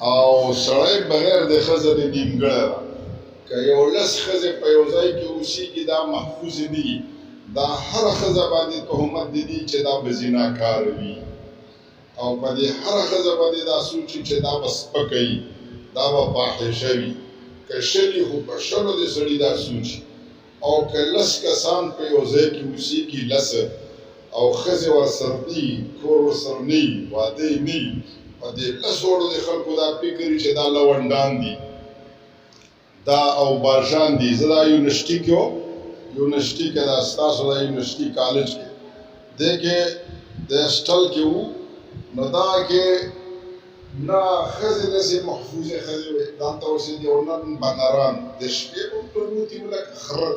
او سړی بغیر د ښځه د نیمګړی ده که یو لس ښځې په یو ځای کې اوسېږي دا محفوظ دي دا هره ښځه باندې تهمت دي چې دا به زناکاره وي او په دې هره ښځه باندې دا سوچي چې دا به سپکه وي دا به فاحشه وي که شلي خو په شلو د سړي دا سوچي او که لس کسان په یو ځای کې اوسېږي لسه او ښځې ورسره دي کور ورسره نه وي واده یې نه وي په دې لسو وړو د خلکو دا فکر وي چې دا لونډان دي دا او باشان دي زه دا یونیورسټي کې وم یونیورسټي کې دا ستاسو دا یونیورسټي کالج کې دې کې د اسټل کې وو نو دا کې نه ښځې داسې محفوظې ښځې وې دلته اوسېدي او نن بنران د شپې به پرموتي وو لکه خره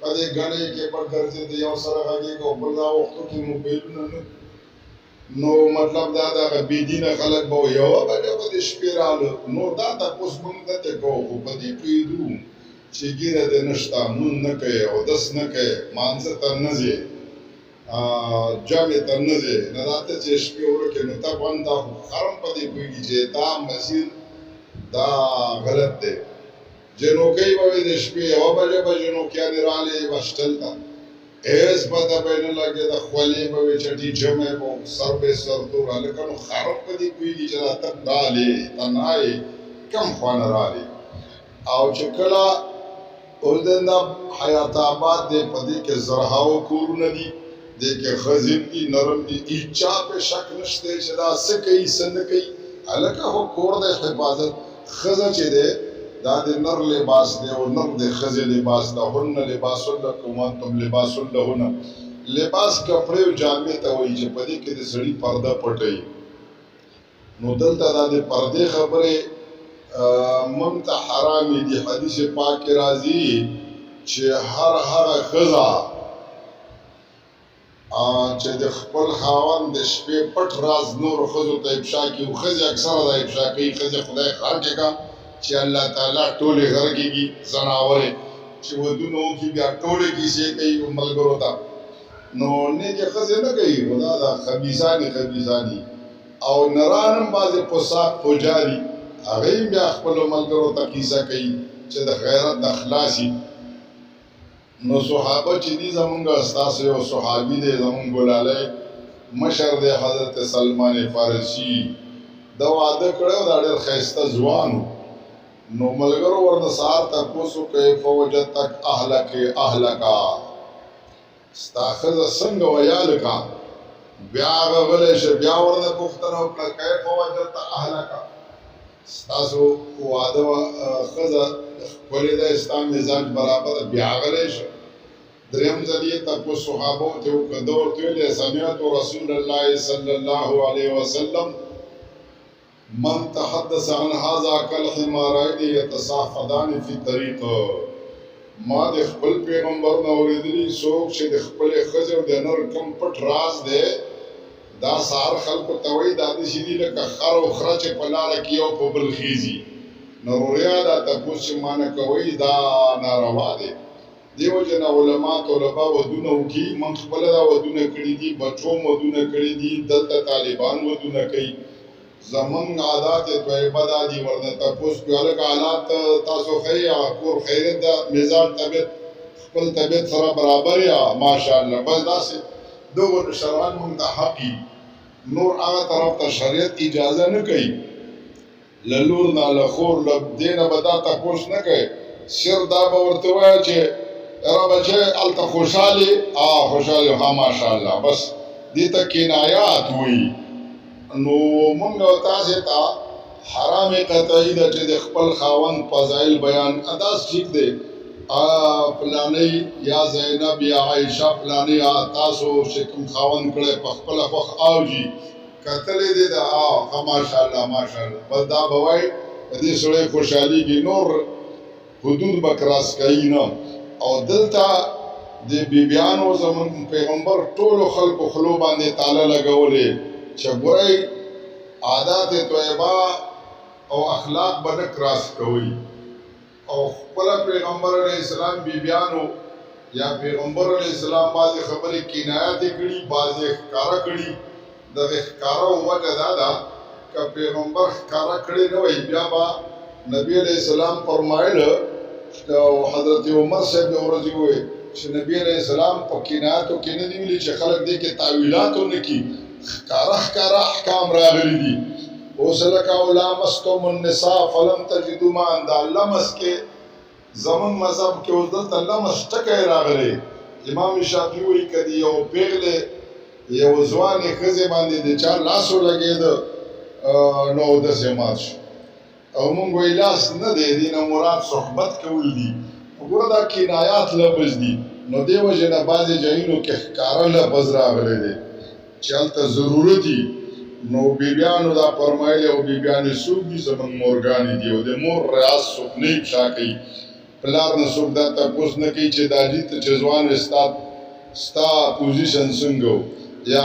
په دې ګڼې کې به ګرځېده یو سره غږېږه او بل دا وختو کې موبایلونه نه نو مطلب دا دغه بېدینه خلک به یوه بجه به د شپې راغله نو دا تپوس مونږ دلته کوو خو په دې پوهېدو چې ږیره دې نشته مونځ نه کوې اودس نه کوې مانځه ته نه ځې جامې ته نه ځې نه دا ته چې شپې ورکې نو ته باندې دا خو خرم په دې پوهېږي چې دا مسیر دا غلط دی جنوکۍ به وې د شپې یوه بجه به جنوکیانې رالې وشټل ته ایس پته به یې نه لګېده خولې به وې چټي جمع به سر به یې سرتور هلکه نو خرم په دې پوهېږي چې دا ته رالې ته نایې کم خوا نه رالې او چې کله اوس دا حیات آباد دی په دې کې زرهاو کورونه دي دې کې ښځې دي نرم دي هېچا پې شک نشته چې دا څه کوي څه نه کوي هلکه خو کور دی حفاظت ښځه چې دی دا د نر لباس دی او نر د ښځې لباس ده هن لباس لکم وانتم لباس لهن لباس کپړې او جامې ته وایي چې په دې کې د سړي پرده پټوي نو دلته دا د پردې خبرې موږ ته حرامې دي حدیث پاک کې راځي چې هغه ښځه چې د خپل خاوند د شپې پټ راز نورو ښځو ته افشا کړي او ښځې اکثره دا افشا کوي ښځې خدای غرقې کړه چې الله تعالی ټولې غرقېږي زناورې چې ودونه وکړي بیا ټولې کیسې کوي ملګرو ته نو نیکې ښځې نه کوي خو دا خبیثانې او نران هم بعضې فساق فجاري هغه یې بیا خپلو ملګرو ته کیسه کوي چې د غیرت د خلاصي نو صحابه چې دي زمونږ ستاسو یو صحابي دی زمونږ ګلالی مشر دی حضرت سلمان فارسي دا واده کړی دا ډېر ښایسته ځوان نو ملګرو ورنه سهار تپوس وکړئ فوجدتک اهلکا ستا ښځه څنګه ویالکه بیا هغه غلی شه بیا ورنه پوښتنه وکړه کیف وجدت اهلکه ستاسو واده ښځه ښکلې ده ستا مزاج برابر ده بیا غلی شه درېیم ځل یې تپوس صحابو ته وکړه ده ورته ویلې سمعت رسول الله صلی الله علیه وسلم من تحدث عن هذا كالحمارين يتصافدان في طريق ما د خپل پیغمبر نه اورېدلي څوک چې د خپلې ښځې او د نر کوم پټ راز دی دا سهار خلکو ته وایي دا داسې دي لکه خر او خره چې په لاره کې یو په بل خیزي نو وریا دا تپوس چې ما نه کوئ دا ناروا دی دې وجې نه علما طلبا ودونه وکړي من خپله دا ودونه کړي دي بچو م ودونه کړي دي دلته طالبان ودونه کوي زمونږ عادات طیبه دا دي ورنه تپوس کړو هلکه حالات تاسو ښیي کور خیریت ده مزاج طبیعت خپل طبیعت سره برابر یا ماشاءالله بس داسې دغو شرعان مونږ ته حق نور هغه طرف ته شریعت اجازه نه کوي له لور نه له خور له دې نه به دا تپوس نه کوي صرف دا به ورته وایه چې یاره بچی هلته خوشحالې خوشحالې ها ماشاءالله بس دې ته کنایات وایي نو مونږ تاسې ته حرام قطعي ده چې د خپل خاوند فضایل بیان اداس ټیک دی پلانۍ یا زینب یا عایشه پلانۍ تاسو چې کوم خاوند کړی په خپله خوښ اوجي کتلې دی د ښه ماشاءالله ماشاءالله بس دا به وایي په دې سړی خوشحالېږي نور حدود به کراس کوي نه او دلته د بیبیانو زموږ پیغمبر ټولو خلکو خولو باندې تاله لګولې چې ګورئ عادات طیبه او اخلاق به نه کراس کوئ او خپله پیغمبر علیه السلام بیبیانو یا پیغمبر علیه السلام بعضې خبرې کنایات یې کړي بعضې ښکاره کړي دغه ښکاره وجه دا ده که پیغمبر ښکاره کړی نه وای بیا به نبی علیہ السلام فرمایله او حضرت عمر صاحب یوه ورځ وویل چې نبی علیہ السلام په کنایاتو کې نه دي ویلي چې خلک دې کې تاویلات ونه کړي ښکاره احکام راغلي دي اوس لکه او لامستم النساء فلم تجدوا ماء دا لمس کې زمون مذهب کې اوس دلته لمس ټکی راغلی امام شافعي وایي که د یو پیغلې یو ځوانې ښځې باندې د چا لاس ولګېده نو اودس یې مات شو او مونږ وایي لاس نه دی دې نه مراد صحبت کول دي وګوره دا کنایات لفظ دي نو دې وجې نه بعضې ځایونو کې ښکاره لفظ راغلی دی چې هلته ضرورت دي نو بیبیانو دا فرمایلی او بیبیانې څوک دي زموږ مورګانې دي او د مور ریاض څوک نه افشا کوي پلار نه څوک دا تپوس نه کوي چې دا جي ته چې ځوان وې ستا پوزیشن څنګه و یا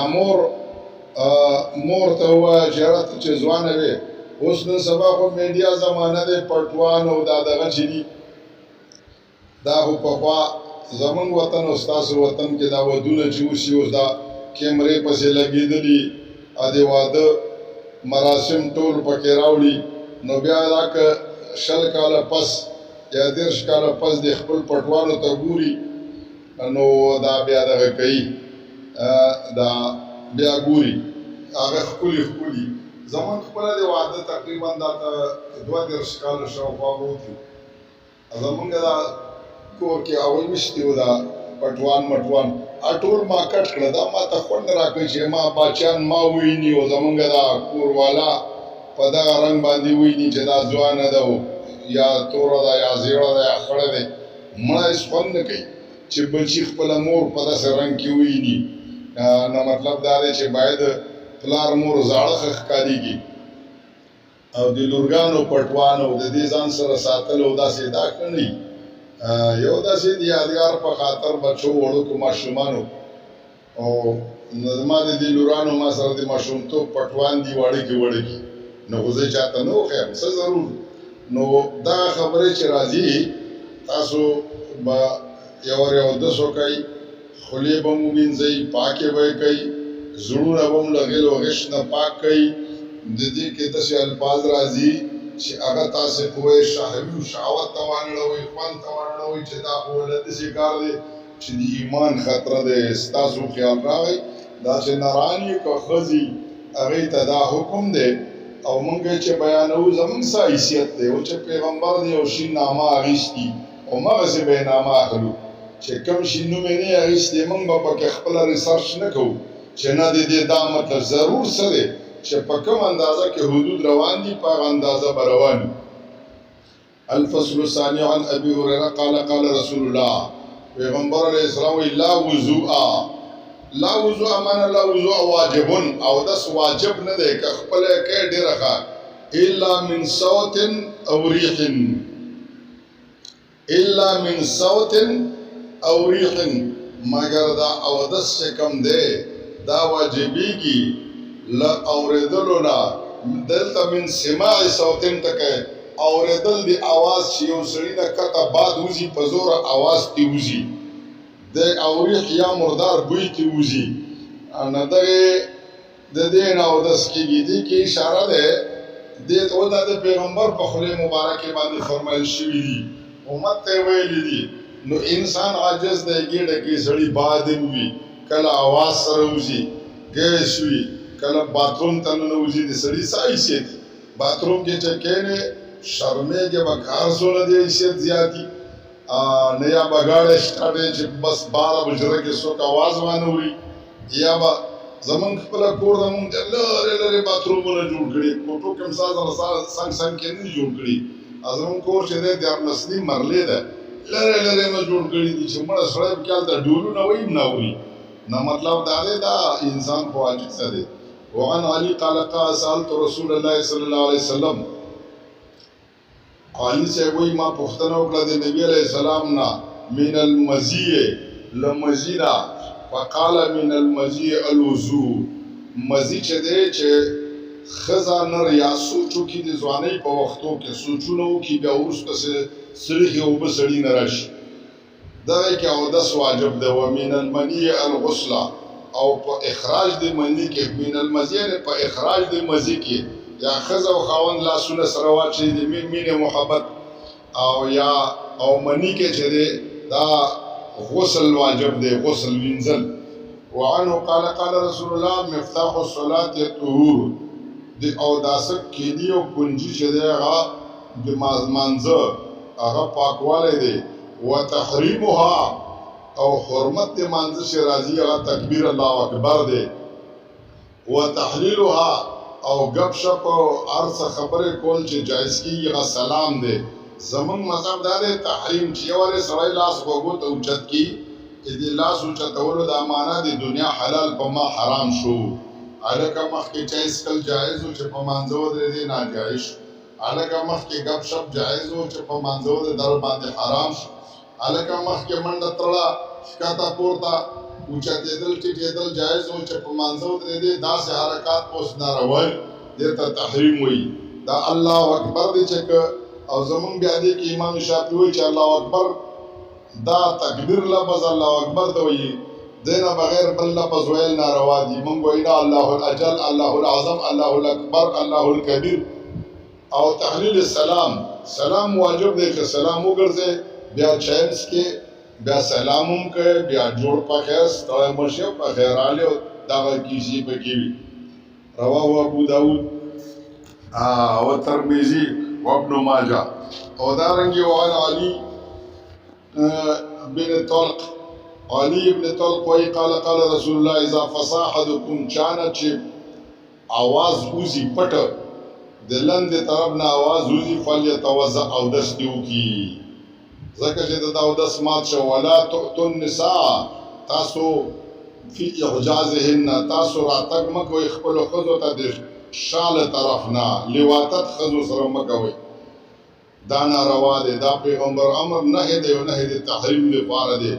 مور ته ووایه چې یاره ته چې ځوانه وې اوس نن سبا خو میډیا زمانه دی پټوان او دا دغه چې دي دا خو پخوا زموږ وطن او ستاسو وطن کې دا ودونه چې وشي اوس دا کیمرې پسې لګېدلي د واده مراسم ټول پکې راوړي نو بیا دا که 20 کاله پس یا 30 کاله پس د خپل پټوانو ته ګوري نو دا بیا دغه کوي دا بیا ګوري هغه ښکلي زموږ خپله د واده تقریبا دا ته 32 کاله شاوخوا به وتلو زموږ دا کور کې اول وشتي و دا پټوان مټوان ټول ما کټ کړه دا ما ته خوند راکوي چې ما باچیان ما وویني او زموږ دا کوروالا په دغه رنګ باندې وویني چې دا ځوانه ده یا توره ده یا زیړه ده یا خړه ده مړه هېڅ خوند نه کوي چې بچي خپله مور په داسې رنګ کې وویني نو مطلب دا دی چې باید پلار مور زاړه ښه ښکارېږي او د لورګانو پټوانو د دې ځان سره ساتل او داسې دا کړي یو داسې د یادګار په خاطر بچو وړوکو ماشومانو او زما د دې لورانو ما سره د ماشومتوب پټوان دي وړکي نو خو زه چاته نه وښیم څه ضرور نو دا خبرې چې راځي تاسو به یو اودس وکئ خولې به مو وینځئ پاکې به یې کوئ زړونه به م له غل و غش نه پاک کوئ د دې کې داسې الفاظ راځي چې هغه تاسې کوئ شهوي شهوت ته وانړوئ خوند ته وانړوئ چې دا خو له داسې کار دی چې د ایمان خطره دی ستاسو خیال راغی دا چې نران یې که ښځې هغې ته دا حکم دی او موږ چې بیانوو زموږ څه حیثیت دی او چې پیغمبر دی یو شي نامه اخیستي او همغسې به یې نامه اخلو چې کوم شي نوم یې نه اخیستی موږ به پکې خپله ریسرچ نه کوو چې نه د دې دا مطلب ضرور څه دی چې په کوم اندازه کې حدود روان دي په هغه اندازه به روان وي الفصل الثاني عن ابي هريره قال قال رسول الله پیغمبر علیه السلام وی لا وضوء معنی لا وضوء واجب او داس واجب نه دی که خپله کوې ډېره ښه الا من صوت او ریح مگر دا اودس چې کوم دی دا واجبېږي له اورېدلو نه دلته من سماع صوتن ته کوي اورېدل د اواز چې یو سړي نه کته باد وځي په زوره اواز ترې وځي د اوریح یا مردار بوی ترې وځي نو دغې د دې نه اودس کېږي دې کې اشاره دی دې او دا د پیغمبر په خولې مبارکې باندې فرمایل شوي دي امت ته یې ویلي دي نو انسان عاجز دی ګېډه کې سړي باد وي کله اواز سره وځي ګیس وي کله باتروم ته ننوځي د سړي څه حیثیت باتروم کې چې کښېنې شرمېږې به کار څونه د حیثیت زیاتي نه یا به ګاډی سټارټ چې بس 12 بجره کې څوک اواز وانه وړي یا به زمونږ خپله کور د مونږ لرې باترومونه جوړ کړي کوټو کې هم څنګ کې نه جوړ کړي زمونږ کور چې دی 14 مرلې ده لرې نه جوړ کړي دي چې مړه سړی پکې هلته ډولونه وایي نه اوري نو مطلب دا دی دا انسان خو عاجزه دی وعن علي قال قال سألت رسول الله صلی الله علیه وسلم علي صاحب وایي ما پوښتنه وکړه د نبي علیه السلام نه من المزي لمزي نه فقال من المزي الوضوء مزي چې دی چې ښځه نر یا سوچ وکړي د ځوانۍ په وختو کې سوچونه وکړي بیا وروسته سریښې اوبه سړي نه راشي دغه کې اودس واجب ده ومن المني الغسل او په اخراج د مني کې من المزي نه په اخراج د مزي کې یا ښځه او خاوند لاسونه سره واچوي د مینې محبت او یا او منی کې چې دی دا غسل واجب دی غسل وینځل وعنه قال قال رسول الله مفتاح الصلاة الطهور د اوداسه کیدی او کنجي چې دی هغه د مانځه هغه پاکوالی دی وتحریمها او حرمت د مانځه چې راځي هغه تکبیر الله اکبر دی وتحلیلها او گپ شپ او ارڅه خبرې کول چې جایز کیږي هغه سلام دی زمون مذهب دا دی تحریم چې یوازې سړی لاس وګو ته اوچت کی چې د لاس اوچتولو د معنا د دنیا حلال په ما حرام شو الکه مخکې چایز کل جایز او چې په مانځو درې ناجایز شو الکه مخکې گپ شپ جایز او چې په مانځو در باندې حرام شو الکه مخکې منډه تړه ښکته پورته اوچتېدل ټیټېدل جایز او چې په مانځو درې داسې حرکات اوس ناروا دي ته تحریم وایي دا الله اکبر دی چې او زمون بیا دی کې امام شافعي وایي چې الله اکبر دا تکبیر لفظ الله اکبر ته وایي دینه بغیر بل لفظ ویل ناروا دي مونږ وایو الله الاجل الله العظم الله الاکبر الله الکبیر او تحلیل السلام سلام واجب دی چې سلام وګرځي بیا چینس کې بیا سلام هم کوي بیا جوړ پخیر ستړی مشه پخیر آلی دا کیسی پکې وي رواه ابو داود او ترمذی وابن ماجه او دارنګي وعن علي بن طلق علي بن طلق وی قال قال رسول الله اذا فصاحدكم چانه چې आवाज اوزي پټ د لند طرف نه आवाज اوزي فليتوضا او دس دیو کی ځکه چې دا او دس مات شو ولا تؤتوا النساء تاسو فی احجازهن تاسو راتګ مکوئ خپل خزو ته د شال طرف نه لواتت خزو سره مکوئ دا ناروا دی دا پیغمبر امر نه دی او نه دی تحریم لپاره دی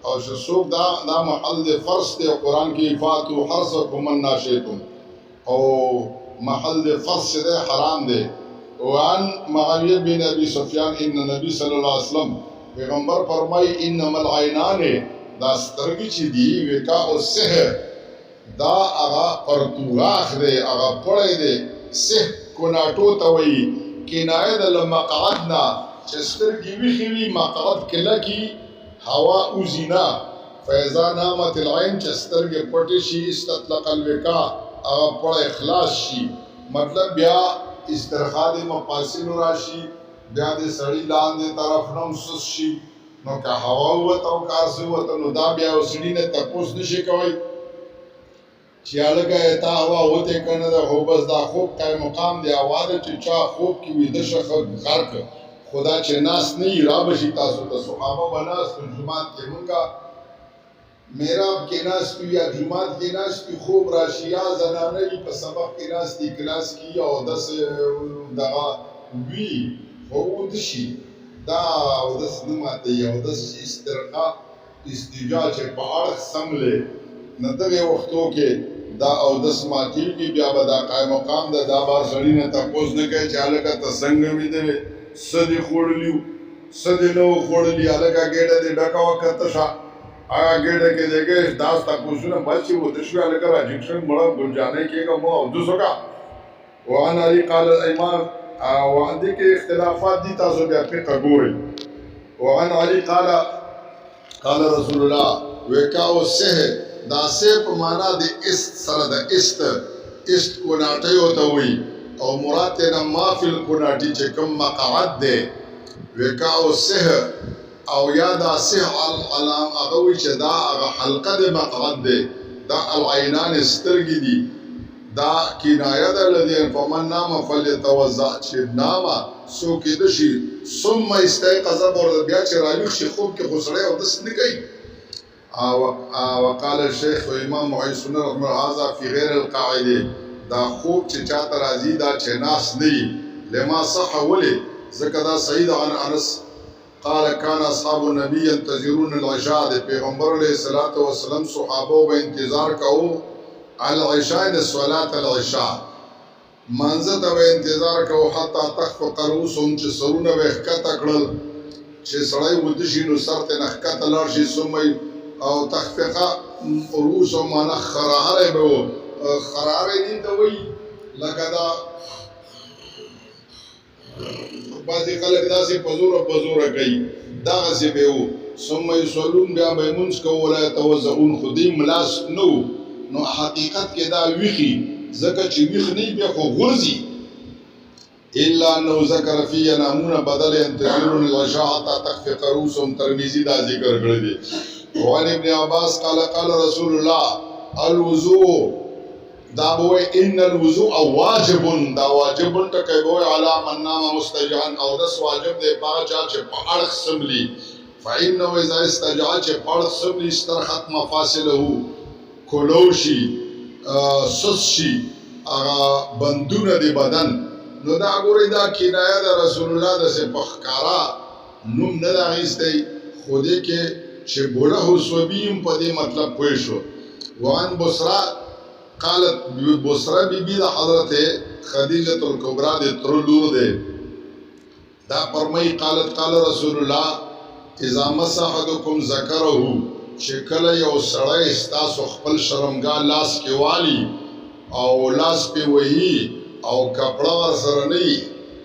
او څوک دا محل د فرض دی قرآن کې فاتو حرثکم من شئتم او محل د فرض دی حرام دی وعن معاویه بن ابي سفیان ان نبی صلی الله علیه وسلم پیغمبر فرمای انما العینان دا سترګې چې دی وکا او سحر دا هغه پرتوراخ دی هغه پړی دی سح کناټو ته وایي کنایه د لمقعدنا چې سترګې ویښې وي مقعد کله کې هوا اوزینا فیضا نامت العین چې سترګې پټې شي استطلق الوکا هغه پړی خلاص شي مطلب بیا استرخاء مفاصل راشي بیا د سړی لاندې طرف نم سس شي نو که هوا وته او کارسه وته نو دا بیا وسړی نه تپوس نشي کوي چې الګا تا هوا وته کنه دا خو بس دا خوب کای مقام دی اواز چې چا خوب کې وي د شخص غرق خدا چې ناس نه را بشي تاسو ته صحابه بناس په جمعات کې مونږه میراب کې ناس یا جمعات کې ناس په خوب راشي یا زنانه په سبق کې ناس دی کلاس کې او داس دغه وی خو د شي دا او داس نه ماته یو داس استرقاء استجاع چې په اړه سملې نه دغه وختو کې دا او داس ماتیل کې بیا به دا قائم مقام دا بار سړی نه تاسو نه کوي چې الګا تسنګ می دی سدي خوړلیو سدي نو خوړلی الګا ګډه دې ډکا وخت شا آیا ګډه کې دغه داس تاسو نه بچي وو د شو الګا راجکشن مړه ګلجانې کېګه مو او دوسوګه وان علي قال الامام وان دي کې اختلافات دي تاسو بیا فقہ ګورئ وان علي قال قال رسول الله وکاو سه دا سه په معنا د است سره د است کناټي وته وي او مراد نه مافل کناټي چې کوم مقعد ده وکاو سه او یا دا سه علام هغه وي چې دا هغه حلقه د مقعد ده دا العینان سترګې دي دا کنایه ده لدی فمن نام فلیتوضا چې نامه سو کې د شي ثم استيقظ بیا چې راویښ شي خوب کې غسړی او دس نه کوي وقال الشيخ امام محي سنه رحمه هذا في غير القاعده دا خوب چې چاته راځي دا چې ناس نه لما صح ولي ذکر دا سعید عن انس قال كان اصحاب النبي ينتظرون العشاء پیغمبر علیہ الصلوۃ والسلام صحابه به انتظار کوو على العشاء صلاه العشاء منځه ته انتظار کوو حتی تخفق رؤوسهم چې سرونه وښکته کړل چې سړی ودی شي نو سر ته نخکته لاړ شي سمې او تخفق رؤوسهم معنا خراره به خراره دي ته وایي لکه دا بعضې خلک داسې په زوره کوي دغسې به وو ثم یصلون بیا به یې لمونځ کوو ولا یتوضؤون خو دوی ملاس نه وو نو حقیقت کې دا ویښي ځکه چې ویښ نه بیا خو غورځي الا انه ذکر فی ینامون بدل ينتظرون العشاء حتى تخفق رؤوسهم ترمذی دا ذکر کړی دی وعن ابن عباس قال قال رسول الله الوضوء دا بوي ان الوضوء واجب دا واجب ټکي بوي علی من نام مستجعا او داس واجب دی پاچا چې په اړخ سملی فإنه اذا استجع چې په اړخ سملی استرخت مفاصله کولوشي سسشي هغه بندونه دی بدن نو دا ګورې دا کنایه د رسول الله د سپخکارا نوم نه دا غیستی خو دې کې چې بوله صوبیم په دې مطلب پوه شو وان بصرا قالت بصرا بیبی د حضرت خدیجه الکبرى د تر لور ده دا فرمای قالت قال رسول الله اذا مسحدكم ذکره چې کله یو سړی ستاسو خپل شرمګاه لاس کې والی او لاس په وਹੀ او کپڑا ور سره نه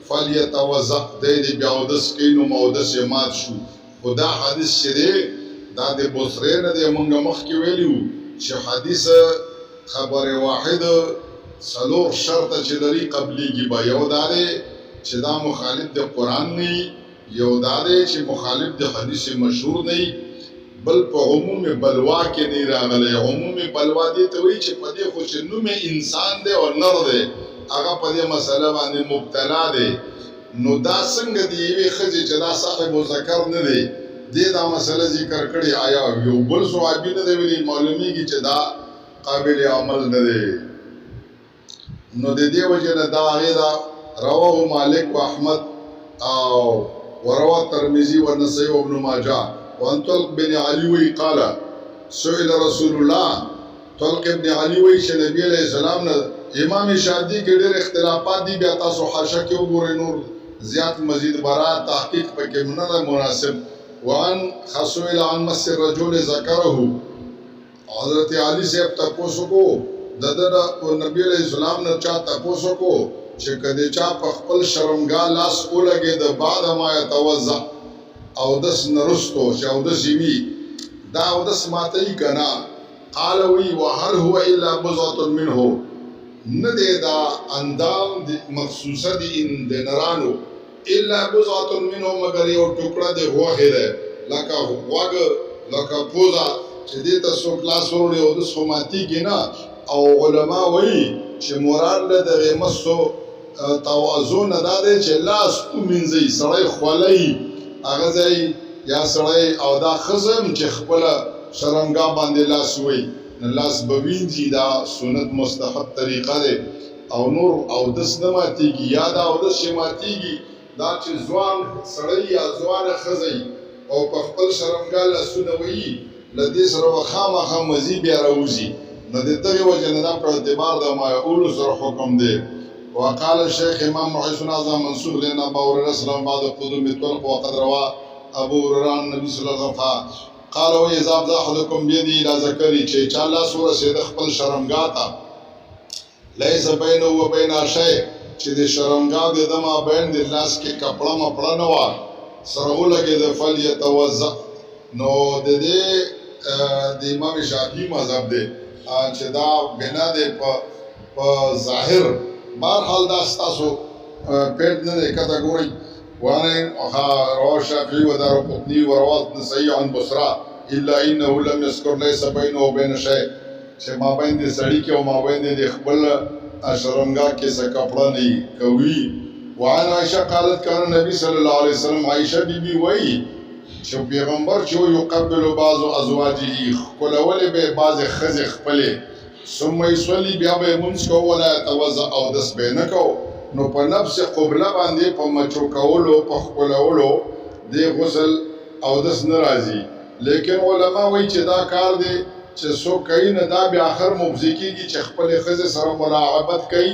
فلیتوضأ دې بیا اودس کې نو مودس مات شو خدا حدیث شری دا د بصری نه د مونږ مخ کې ویلو چې حدیث خبر واحد څلور شرط چې لري قبليږي با یو داري چې دا مخالف د قران نه یو داري چې مخالف د حدیث مشهور نه بل په عموم بلوا کې نه راغلی عموم بلوا دي ته وی چې په دې خو چې نوم انسان دی او نر دی هغه په دې مسله باندې مبتلا دی نو دا څنګه دی وی خځه چې دا صاحب مذکر نه دی دا مسله ذکر کړي آیا یو بل صحابي نه دی ویلي معلومیږي چې دا قابل عمل نه دی نو د دې وجه نه دا غیدا رواه مالک و احمد او وروى الترمذي والنسائي وابن ماجه وان طلق بن علي وی قال سئل رسول الله طلق بن علي وی چې نبی عليه السلام نه امام شافعي کې ډېر اختلافات دي بیا تاسو حاشیه کې وګورئ نور زیات مزید برات تحقیق پکې نه مناسب وان خسئل عن مس الرجل ذكره حضرت علی صاحب تاسو کو دغه نبی عليه السلام نه چا تاسو کو چې کله چا په خپل شرمګاه لاس ولګي د بعد ما يتوضا او دس نرستو چې او دس وی دا او دس ماتای کنا قال وی وهل هو الا بضعه منه ندی دا اندام مخصوصه دی ان دنرانو الا بضعه منه مگر یو ټوکړه دی غوخه ده لکه غوګ لکه پوزا چې دې تاسو کلاس ورولې او د سوماتی کینا او علما وایي چې مراد له دغه مسو توازن نه ده چې لاس ومنځي سړی خولای هغه ځای یا سړی او دا خزم چې خپل شرمګاه باندې لاس وي لاس بوینځي دا سنت مستحب طریقه ده او نور او دس نه ماتيږي یا دا او دس ماتيږي دا چې ځوان سړی یا ځوان خزي او په خپل شرمګاه لاسونه وي لدې سره خامخا مزي بیا راوځي نو د دغه وجه نه په اعتبار د ما یقول سره حکم دی وقال الشيخ امام محسن اعظم منسوخ لنا ابو هريره سلام بعد قدوم الطلق وقد روى ابو هريره النبي صلى الله عليه وسلم قال واذا ضحكم بيدي الى ذكري چې الله سوره سید خپل شرمګاه تا ليس بينه وبين شيء چې د شرمګاه د دما بین د لاس کې کپڑا مپړه نه و سره ولګي د فل يتوضا نو د دې د امام شافعي مذهب دی چې دا بنا دی په ظاهر بهر حال دا ستاسو پیټ نه کته ګوري وانه رواه الشافعي ودارقطني ورواه النسائي عن بصرى الا انه لم يذكر ليس بينه وبين شيء چې ما باندې سړی کې او ما باندې د خپل شرمګاه کې څه کپڑا نه کوي وعن عائشه قالت كان النبي صلى الله عليه وسلم عائشه بیبي وایي چې پیغمبر چې یقبل بعض ازواجه کولول به بعض خزه خپل ثم يصلي بیا به منځ کو ولا توضا او دس به نه کو نو په نفس قبله باندې په مچو کولو په خپلولو دی غسل او دس ناراضي لیکن علما وایي چې دا کار دی چې سو کین دا به اخر مبزکیږي چې خپل خزه سره ملاعبت کوي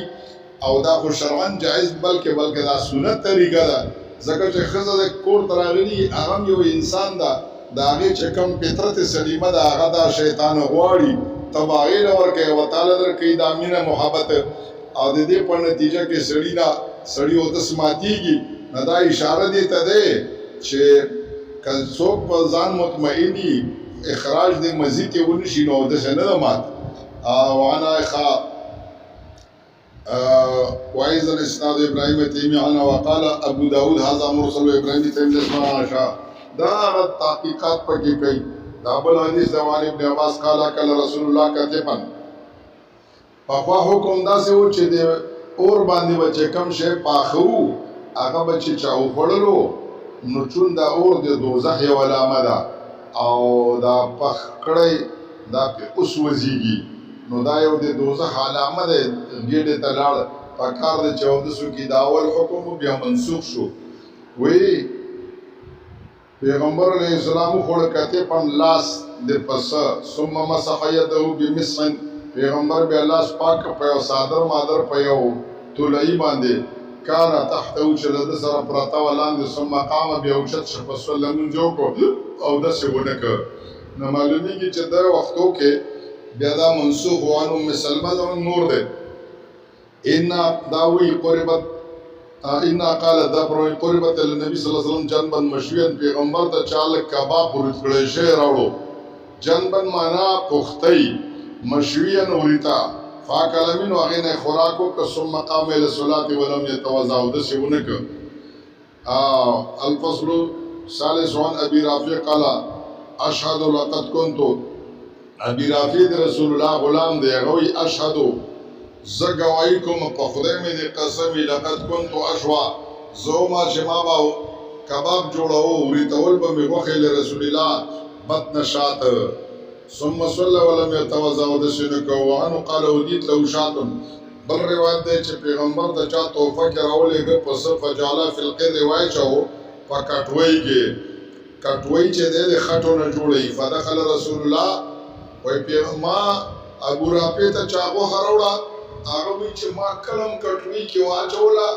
او دا خو شرعاً جائز بلکې دا سنت طریقه ده ځکه چې خزه د کور تراغلی هغه یو انسان ده دا هغه چې کوم فطرت سلیمه ده هغه دا شیطان غواړي تباغیل ورکه او تعالی درکې د امینه محبت او د دې په نتیجه کې سړی اودس ماتیږي. نو دا اشاره دې ته دی چې که څوک په ځان مطمئن وي اخراج د مزي کې ونشي نو اودس نه ده مات. وعن عائشة وعيز الإسناد إبراهيم التيمي عنه وقال أبو داود هذا مرسل إبراهيم التيمي اسمه عائشة. دا تحقیقات پکې کوي. دا بل حدیث دوان ابن عباس قال قال رسول الله کتبا پخوا حکم داسې و چې د اور باندې به چې کم شی پاخه وو هغه به چې چا وخوړلو نو چون دا اور د دوزخ یوه علامه ده او دا پخ کړی دا پې اوس وځېږي نو دا یو د دوزخ علامه ده. ګېډې ته لاړ پکار د چې اودسو کې دا اول حکم بیا منسوخ شو. وی پیغمبر علیہ السلام خوڑ کہتے پن لاس دے پس ثم مسح یده بمسح پیغمبر بیا لاس پاک پیو صادر مادر پیو تولئی باندې کانا تحت اوچل د سره پراتا ولاندې ثم قام بیا اوچت شپ سلمون جو کو او د سیونه ک نو معلومی کی چې دا وختو کې بیا دا منسوخ وانو مسلمه نور ده. ان داوی قربت ان قال دا پرونی قربت النبی صلی الله علیه وسلم جنبن مشوین پیغمبر ته چاله کباب ورت کړي شی راوړو. جنبن معنا پختۍ مشوین اوریتا فاکلمین واغینه خوراکو که ثم قام الى الصلاه ولم يتوضا د سیونک. الفصل ثالث عن ابي رافع قال اشهد لقد كنت ابي رافع رسول الله غلام دی غوي اشهد زګوای کوم په خدای مې دې قسم لقد كنت اشوا زوما چې ما باو کباب جوړاو وريتول به مې وخه له رسول الله بطن شات ثم صلى ولم يتوضا د شنکو وانه قال وديت له شات. بل روایت دی چې پیغمبر د چا توفه کې راولېږه پس فجاله فی القر واچو په کټوي کې کټوي چې د خټو نه جوړي فدخل رسول الله وای پیغمبر ابو رافع ته چاغو هروړه هغه وی چې ما کلم کټوي کې واچوله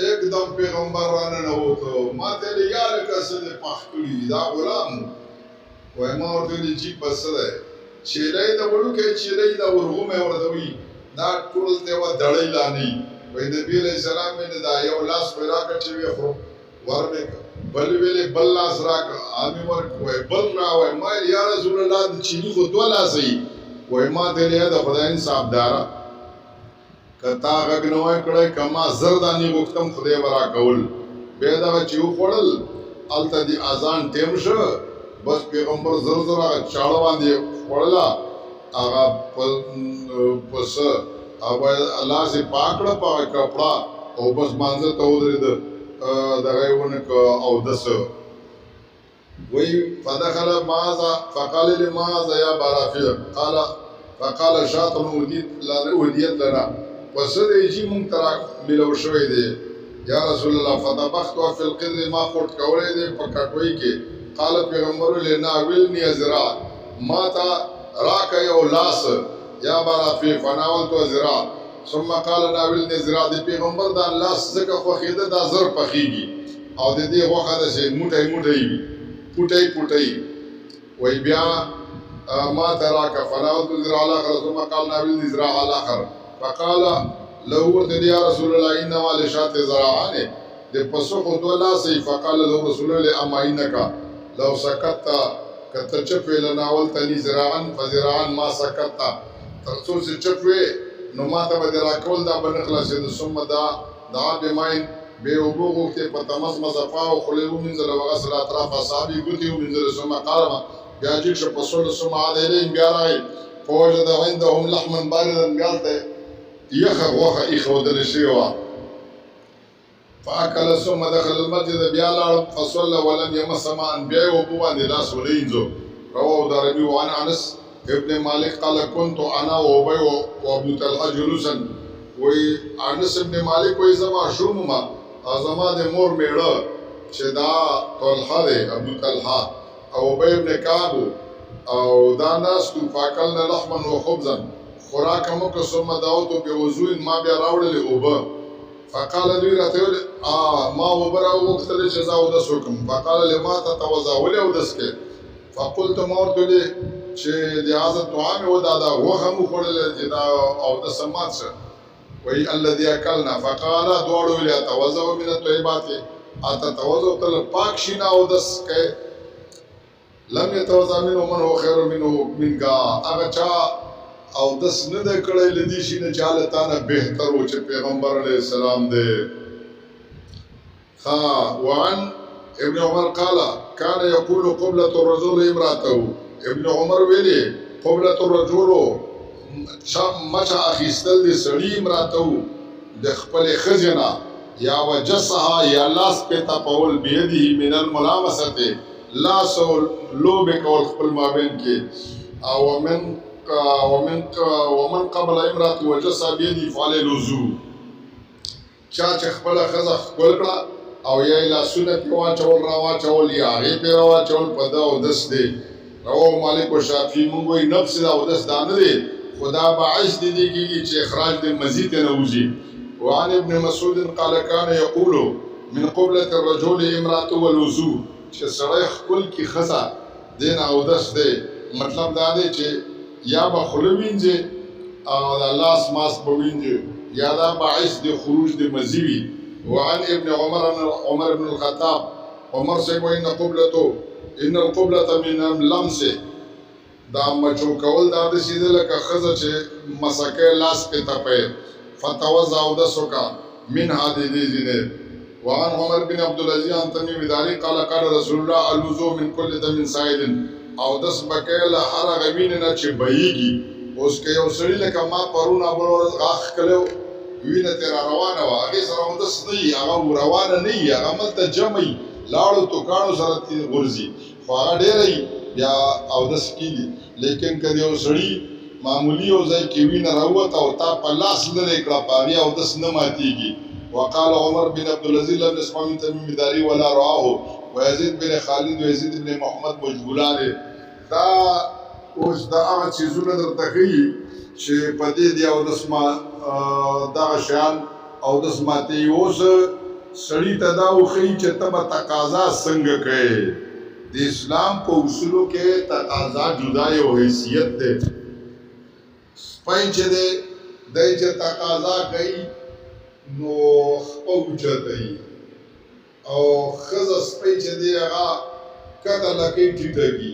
एकदम پیغمبر رانه نه وته ما ته یار کسه د پخکړي دا غلام وای ما ورته چې بس ده چیرې دا وړو کې چیرې دا ورغمه ورته وی دا ټول ته و دړې لانی وای نبی علیہ السلام مې دا یو لاس پیدا کړی وی خو ورنه بل ویلې بل لاس راک امي ورک وای بل را وای ما یا رسول الله د چینی خو دوه لاسې وای ما ته له د خدای انصاف دارا کتا غنوای کړه کما زردانی وختم خدای ورا کول به دا چې وړل الته دی اذان ټیم شو بس پیغمبر زر زر چاړه باندې وړلا هغه پس هغه الله سي پاکړه پاک کپڑا او بس مانځه ته ودرید دغه ونه او دس وی فدخل ماذا فقال لماذا يا برافع قال فقال شاطن وديت لنا پس دیجی منترا ملو شوی دی یا رسول الله فطبخت فی القدر ما خورد کولی دی پا کٹوئی کے قال پیغمبر لینا ویلنی ازرا ما تا راک یو لاس یا برافی فناولتو ازرا ثم قال ناولنی ازرا دی پیغمبر دا لاس زکا خوخیده دا زر پخیگی او دی خوخه دا سی موٹای موٹای پوٹای پوٹای وی بیا ما تا راک فناولتو ازرا الاخر ثم قال ناولنی ازرا الاخر فقال له ورته يا رسول الله انما لشات زراعان د پسو خو دولا سي فقال له رسول الله اما انك لو سكت كتچف لناول تني زراعا فزراعا ما سكت ترڅو چې چفوي نو ما ته بدرا کول دا بنخلاص د ثم دا بماين به وبوغو ته پتمس مصفا او خلو منزل وغسل اطراف اصحابي ګوتي منزل ثم قال بیا چې پسو ثم عادله بیا راي فوجد عندهم لحما باردا قالته یخه غوخه ایښودل شوې وه فاکل ثم دخل المسجد بیا لاړ فصلى ولم يمس ماء بیا یې اوبه باندې لاس ولینځو رواه الدارمي وعن انس ابن مالك قال كنت انا وابي وابو طلحه جلوسا وی انس ابن مالک وی زما شومما زما د مور میړه چې دا طلحه دی ابو طلحه او ابي ابن كعب او دا ناس تو فاکلنا لحما وخبزا خوراک مو که ثم دعوتو بوضوء ما بیا راوړلې اوبه فقال دوی راته ویل ما اوبه راوغوښتلې چې زه اودس وکړم فقال لما تتوضا ولې اودس کې فقلت ما ورته ویلې چې د هذا طعام و دا غوښه مو خوړلې چې دا اودس مات شه وی الذي اکلنا فقال دوړو له توزو من الطيبات اته توزو تل پاک شینا او دس کې لم يتوزا منه من هو خير منه منګه هغه چا او دس نه د کړه لدی شینه چاله تانه بهتر او چې پیغمبر علیه السلام دی وعن ابن عمر قال كان يقول قبلة الرجل امراته ابن عمر ویلي قبلة الرجل مچا اخیستل دی سړی امراته د خپل خزنه یا وجسها یا لاس پتا پول بيدی من الملامسه لاس لوب کول خپل مابین کې او ومن قبل امراته وجسها بيدی فعل الوضو چا چې خپل خزه خپل کړه او یا لاسونه په واچول را واچول یا هغه په واچول په دا او دس دی رواه مالک او شافعي موږ وي نفس دا او دس دانه دی خدا باعث دي کیږي چې اخراج د مزید نه وځي وعن ابن مسعود قال كان يقول من قبلة الرجل امراته والوضوء چې سړی خپل کی خزه دین او دس دی مطلب دا دی چې یا به خلوینځي او د لاس ماس بوینځي یا دا باعث د خروج د مزیوی وعن ابن عمر بن الخطاب عمر سے کوئی ان القبلة من اللمس دا مچو کول دا د سیده لکه خزه چې مسکه لاس په تپه فتوزع او دسوکا من هذه دینه وعن عمر بن عبد العزيز عن تميم داري قال قال رسول الله الوضوء من كل دم سائل او دس بکیل هر غوین نه چې بهيږي اوس کې یو سړی لکه ما پرونه بل غاخ کلو وینه تر روانه وا هغه سره دس نه هغه روانه نه هغه مت جمعي لاړو تو کانو سره ورزي خو هغه ډېرې یا او دس کیږي لیکن کدی یو سړی معمولی او ځای کې وینه راوته او تا په لاس لري کړه پاوی او دس نه ماتيږي وقال عمر بن عبد العزيز لم يسمع من تميم داري ولا راه ويزيد بن خالد ويزيد بن محمد مجبولان دا اوس دا هغه چیزونه درته کوي چې په دې دی او دس ما دا شان او دس ماتي اوس سړی ته دا وخی چې تبه تقاضا څنګه کوي د اسلام په اصولو کې تقاضا جدا یو حیثیت ده پای چې دای چې تقاضا کوي نو اوچتای او خزه سپی چې دی هغه کته لکې ټیټږي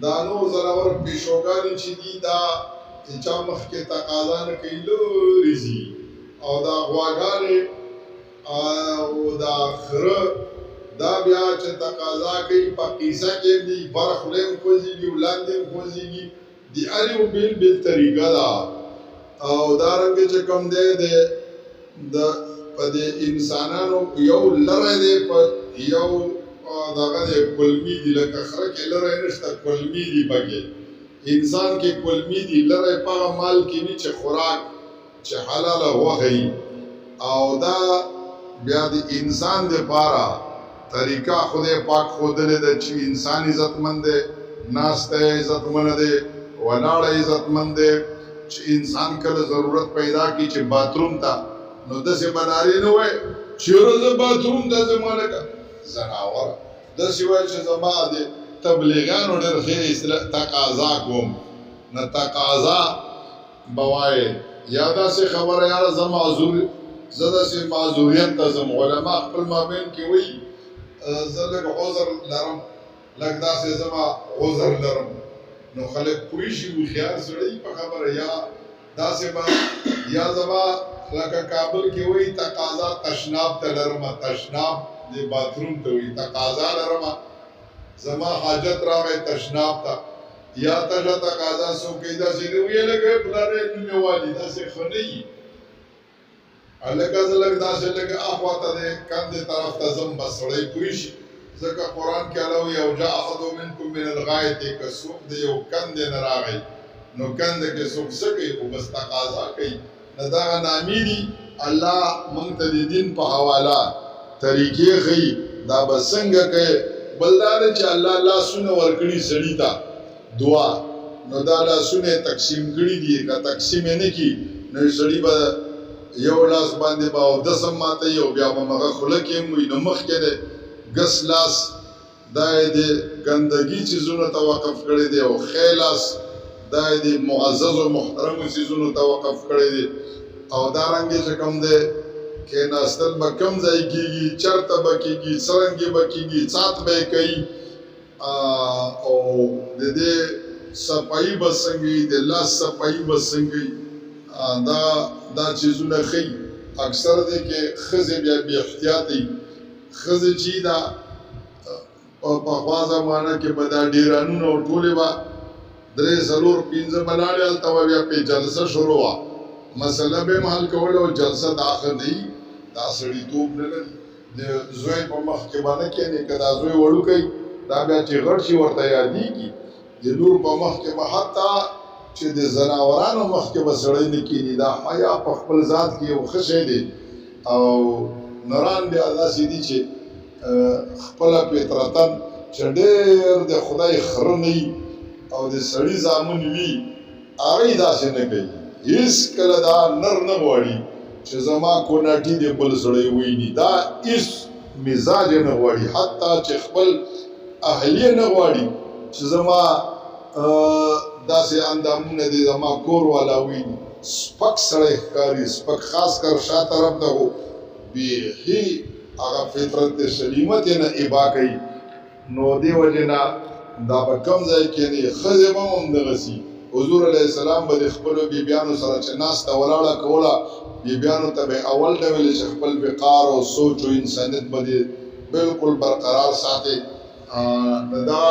دا نو زراور پیشوګانی چې دی دا چې چا مخ کې تقاضا نه کوي لوريزي او دا غواګانې او دا خره دا بیا چې تقاضا کوي په قصه کې دی برخلم کوزيږي ولاندې کوزيږي دی اړیو بل طریقه دا او دا رنګ چې کوم دی د پدې انسانانو یو لره دی په یو دغه د کلمی دی لکه خره کې لره نشته کلمی دی پکې انسان کې کلمی دی لره په مال کې وی چې خوراک چې حلاله وغي او دا بیا د انسان د پاره طریقہ خدای پاک خودلې د چې انسان عزتمند دی ناسته عزتمند دی ولاړ عزتمند دی چې انسان کله ضرورت پیدا کی چې باتروم ته نو دسه بناري نه وای چیرې باتروم د زمانه کا زناور دسه وای چې زما دي تبلیغانو ډېر خیر تقاضا کوم نه تقاضا بوای یادا سه خبره یاره زما معذور زدا سه معذوریت ته زم علما خپل مابین کې وای زلګ عذر لرم لګدا سه زما عذر لرم نو خلک کوئی شي خیال سړی په خبره یا داسې با یا زما لکه کابل کې وای تقاضا تشناب ته لرم تشناب د باتروم ته وای تقاضا لرم زما حاجت راغی تشناب ته یا تجا تقاضا سو کې دا چې وی لګه بلاره نیمه والی دا څه خنۍ الګا زلګ دا چې لګه اخواته د کاندې طرف ته زم بسړی کوي ځکه قران کې الله یو جاء احد منکم من الغایت کسوق دی یو کند نه راغی نو کند کې څوک سکی او بس تقاضا کوي دا نامې دي الله مونږ ته د دین په حواله طریقې خي دا بسنګ کوي بلدار چې الله لاسونه ورکړي سړی ته دعا نو دا لاسونه تقسیم کړي دي که تقسیم نه کی نو سړی به یو لاس باندې با او د سماته یو بیا به مغه خلک یې نو مخ کې ګس لاس دا دې ګندګي چیزونو توقف کړي دي او خیلاس دا دې معزز او محترم چیزونو توقف کړي دي او دارنګې چې کوم دی کېناستل به کوم ځای کېږي چېرته به کېږي څرنګې به کېږي څات به یې کوي او د دې صفایي به څنګه وي د لاس صفایي به څنګه وي دا چیزونه ښیي اکثر دی کې ښځې بیا بې احتیاطه وي ښځې چې دا پخوا زمانه کې به دا ډیرانونه او ټولې به 3 4 5 به لاړې هلته به بیا پې جلسه شروع وه مسله به یې حل کوله او جلسه دا ښه دی دا سړیتوب نه لري د زوی په مخ کې به نه کښېنې که دا زوی وړوکی دا بیا چې غټ شي ورته یادېږي د لور په مخ کې به حتی چې د زناورانو مخ کې به سړی نه کښېني دا حیا په خپل ذات کې یو ښه شی دی او نران بیا داسې دي چې خپله فطرتن چې ډېر د خدای خره نه وي او د سړي زامن وي هغه یې داسې نه کوي هېڅکله دا نر نه غواړي چې زما کوناټي دی بل سړی وویني دا هېڅ مزاج یې نه غواړي حتی چې خپل اهلیه نه غواړي چې زما داسې اندامونه دي زما کور والا وویني سپک سړی ښکاري سپک خاص کر شا طرف ته خو بیخي هغه فطرت سلیمت یې نه ابا کوي نو دې وجې نه دا به کوم ځای کښېني ښځې به هم همدغسې حضور علیه السلام به د خپلو بیبیانو سره چې ناسته ولاړه کوله بیبیانو ته به اول ډول چې خپل وقار او سوچ او انسانیت به دې بلکل برقرار ساتي دا